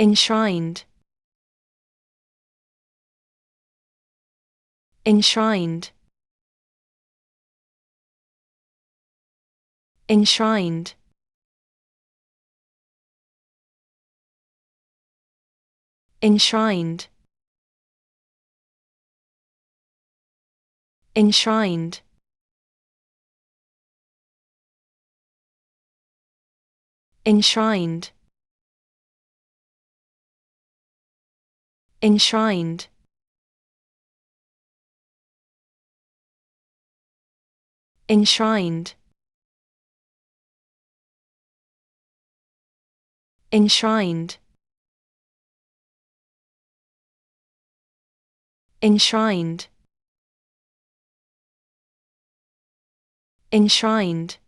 enshrined, enshrined, enshrined, enshrined, enshrined, enshrined, enshrined, enshrined, enshrined, enshrined, enshrined,